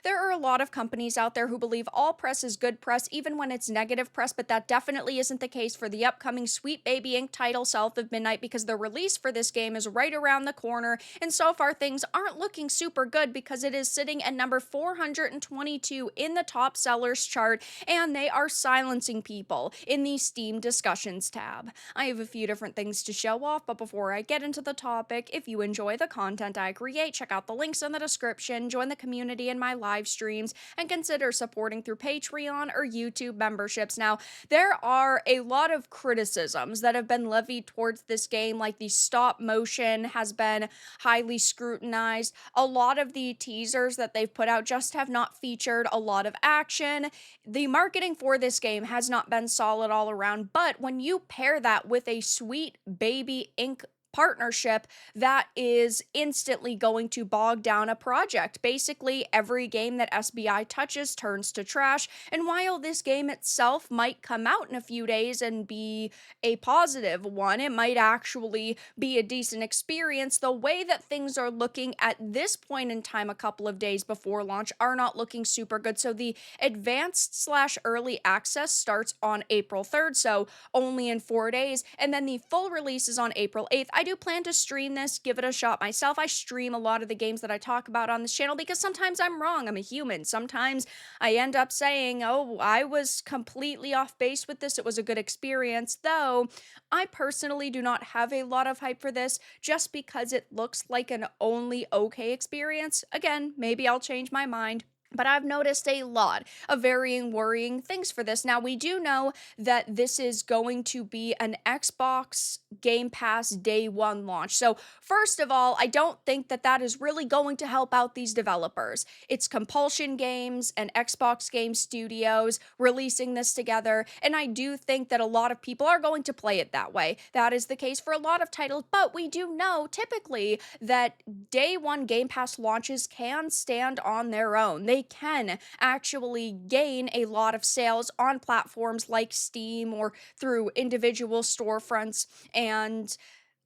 there are a lot of companies out there who believe all press is good press, even when it's negative press, but that definitely isn't the case for the upcoming Sweet Baby Inc. title South of Midnight because the release for this game is right around the corner. And so far, things aren't looking super good because it is sitting at number 422 in the top sellers chart, and they are silencing people in the Steam discussions tab. I have a few different things to show off, but before I get into the topic, if you enjoy the content I create, check out the links in the description, join the community in my live streams, and consider supporting through Patreon or YouTube memberships. Now, there are a lot of criticisms that have been levied towards this game, like the stop motion has been highly scrutinized. A lot of the teasers that they've put out just have not featured a lot of action. The marketing for this game has not been solid all around, but when you pair that with a Sweet Baby Inc. partnership, that is instantly going to bog down a project. Basically, every game that SBI touches turns to trash, and while this game itself might come out in a few days and be a positive one, it might actually be a decent experience. The way that things are looking at this point in time, a couple of days before launch, are not looking super good. So the advanced slash early access starts on April 3rd, so only in 4 days, and then the full release is on April 8th. I do plan to stream this, give it a shot myself. I stream a lot of the games that I talk about on this channel because sometimes I'm wrong. I'm a human. Sometimes I end up saying, oh, I was completely off base with this. It was a good experience, though I personally do not have a lot of hype for this just because it looks like an only okay experience. Again, maybe I'll change my mind. But I've noticed a lot of varying worrying things for this. Now, we do know that this is going to be an Xbox Game Pass day one launch. So, first of all, I don't think that that is really going to help out these developers. It's Compulsion Games and Xbox Game Studios releasing this together, and I do think that a lot of people are going to play it that way. That is the case for a lot of titles, but we do know typically that day one Game Pass launches can stand on their own. They can actually gain a lot of sales on platforms like Steam or through individual storefronts, and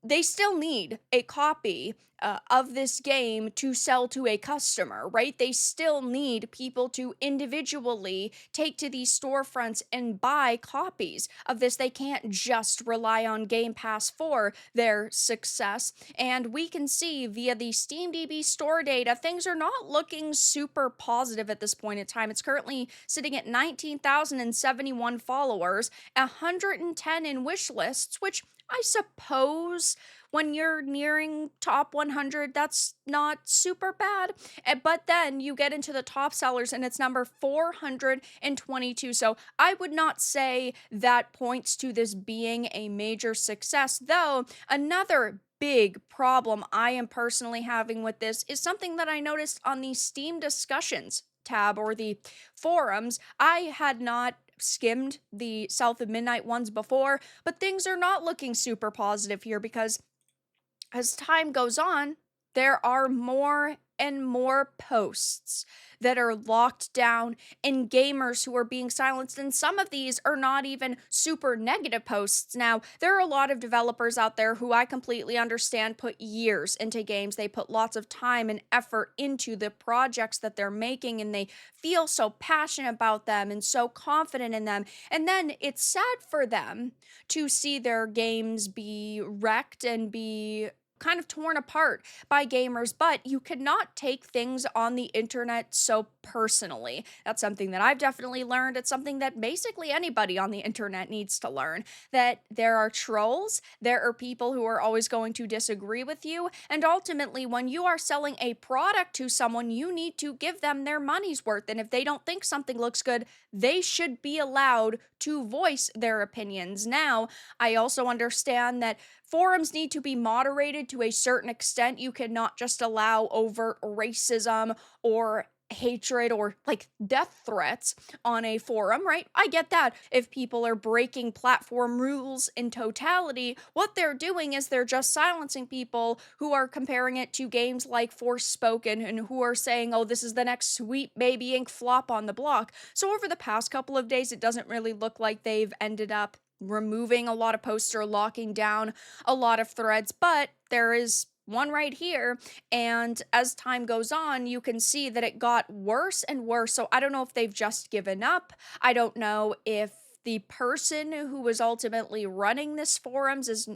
they still need a copy of this game to sell to a customer, right? They still need people to individually take to these storefronts and buy copies of this. They can't just rely on Game Pass for their success. And we can see via the SteamDB store data, things are not looking super positive at this point in time. It's currently sitting at 19,071 followers, 110 in wish lists, which I suppose when you're nearing top 100, that's not super bad. But then you get into the top sellers and it's number 422. So I would not say that points to this being a major success, though another big problem I am personally having with this is something that I noticed on the Steam discussions tab or the forums. I had not skimmed the South of Midnight ones before, but things are not looking super positive here because as time goes on, there are more and more posts that are locked down and gamers who are being silenced. And some of these are not even super negative posts. Now, there are a lot of developers out there who I completely understand put years into games. They put lots of time and effort into the projects that they're making, and they feel so passionate about them and so confident in them. And then it's sad for them to see their games be wrecked and be kind of torn apart by gamers, but you cannot take things on the internet so personally. That's something that I've definitely learned. It's something that basically anybody on the internet needs to learn, that there are trolls, there are people who are always going to disagree with you, and ultimately when you are selling a product to someone, you need to give them their money's worth, and if they don't think something looks good, they should be allowed to voice their opinions. Now, I also understand that forums need to be moderated to a certain extent. You cannot just allow overt racism or hatred or like death threats on a forum, right? I get that. If people are breaking platform rules in totality, what they're doing is they're just silencing people who are comparing it to games like Forspoken and who are saying, oh, this is the next Sweet Baby Inc. flop on the block. So over the past couple of days, it doesn't really look like they've ended up removing a lot of posts or locking down a lot of threads, but there is one right here. And as time goes on, you can see that it got worse and worse. So I don't know if they've just given up. I don't know if the person who was ultimately running this forums is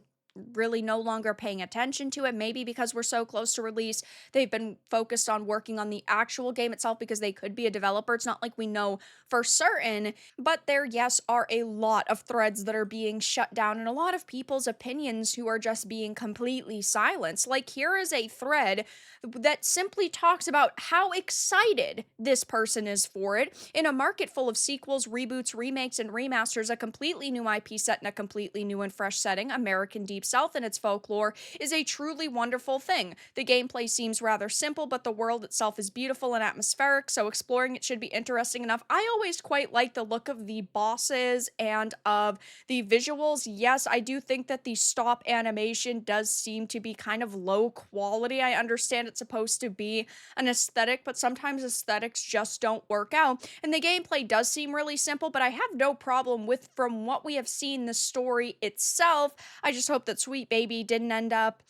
really no longer paying attention to it. Maybe because we're so close to release, they've been focused on working on the actual game itself because they could be a developer. It's not like we know for certain, but there, yes, are a lot of threads that are being shut down and a lot of people's opinions who are just being completely silenced. Like, here is a thread that simply talks about how excited this person is for it. In a market full of sequels, reboots, remakes, and remasters, a completely new IP set in a completely new and fresh setting, American Deep South and its folklore, is a truly wonderful thing. The gameplay seems rather simple, but the world itself is beautiful and atmospheric, so exploring it should be interesting enough. I always quite like the look of the bosses and of the visuals. Yes, I do think that the stop animation does seem to be kind of low quality. I understand it's supposed to be an aesthetic, but sometimes aesthetics just don't work out. And the gameplay does seem really simple, but I have no problem with, from what we have seen, the story itself. I just hope that Sweet Baby didn't end up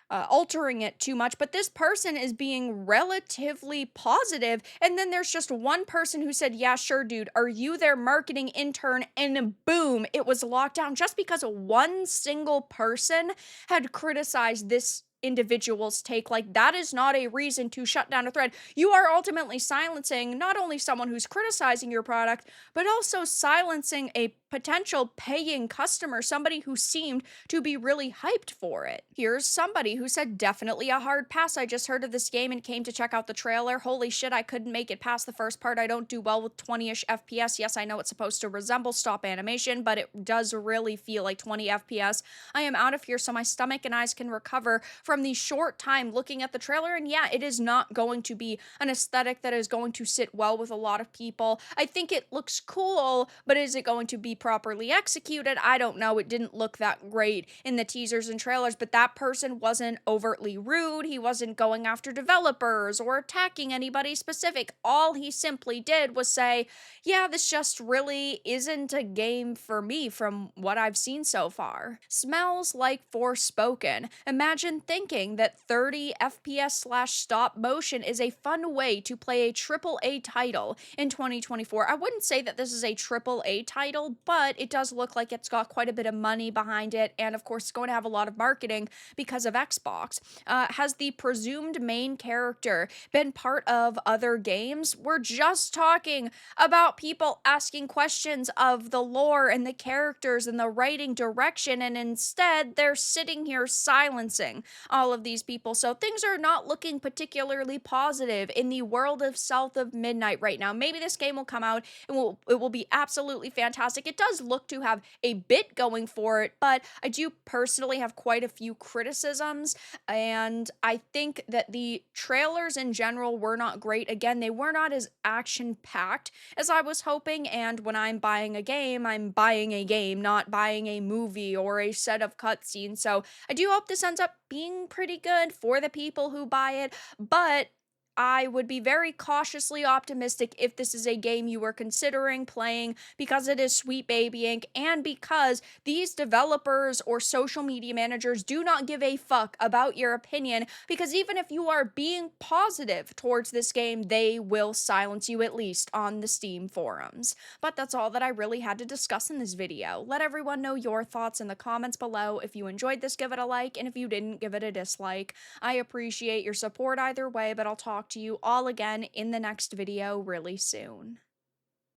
altering it too much, but this person is being relatively positive. And then there's just one person who said, "Yeah, sure, dude. Are you their marketing intern?" And boom, it was locked down just because one single person had criticized this individual's take. Like, that is not a reason to shut down a thread. You are ultimately silencing not only someone who's criticizing your product, but also silencing a potential paying customer, somebody who seemed to be really hyped for it. Here's somebody who said, "Definitely a hard pass. I just heard of this game and came to check out the trailer. Holy shit, I couldn't make it past the first part. I don't do well with 20-ish FPS. Yes, I know it's supposed to resemble stop animation, but it does really feel like 20 FPS. I am out of here so my stomach and eyes can recover from the short time looking at the trailer." And yeah, it is not going to be an aesthetic that is going to sit well with a lot of people. I think it looks cool, but is it going to be properly executed? I don't know. It didn't look that great in the teasers and trailers, but that person wasn't overtly rude. He wasn't going after developers or attacking anybody specific. All he simply did was say, "Yeah, this just really isn't a game for me from what I've seen so far. Smells like Forspoken. Imagine thinking that 30 FPS slash stop motion is a fun way to play a AAA title in 2024. I wouldn't say that this is a AAA title, but it does look like it's got quite a bit of money behind it, and of course, it's going to have a lot of marketing because of Xbox. Has the presumed main character been part of other games? We're just talking about people asking questions of the lore and the characters and the writing direction, and instead, they're sitting here silencing all of these people. So things are not looking particularly positive in the world of South of Midnight right now. Maybe this game will come out and it will be absolutely fantastic. It does look to have a bit going for it, but I do personally have quite a few criticisms, and I think that the trailers in general were not great. Again, they were not as action-packed as I was hoping, and when I'm buying a game, I'm buying a game, not buying a movie or a set of cutscenes. So I do hope this ends up being pretty good for the people who buy it, but I would be very cautiously optimistic if this is a game you were considering playing, because it is Sweet Baby Inc. and because these developers or social media managers do not give a fuck about your opinion, because even if you are being positive towards this game, they will silence you, at least on the Steam forums. But that's all that I really had to discuss in this video. Let everyone know your thoughts in the comments below. If you enjoyed this, give it a like, and if you didn't, give it a dislike. I appreciate your support either way, but I'll talk to you all again in the next video really soon.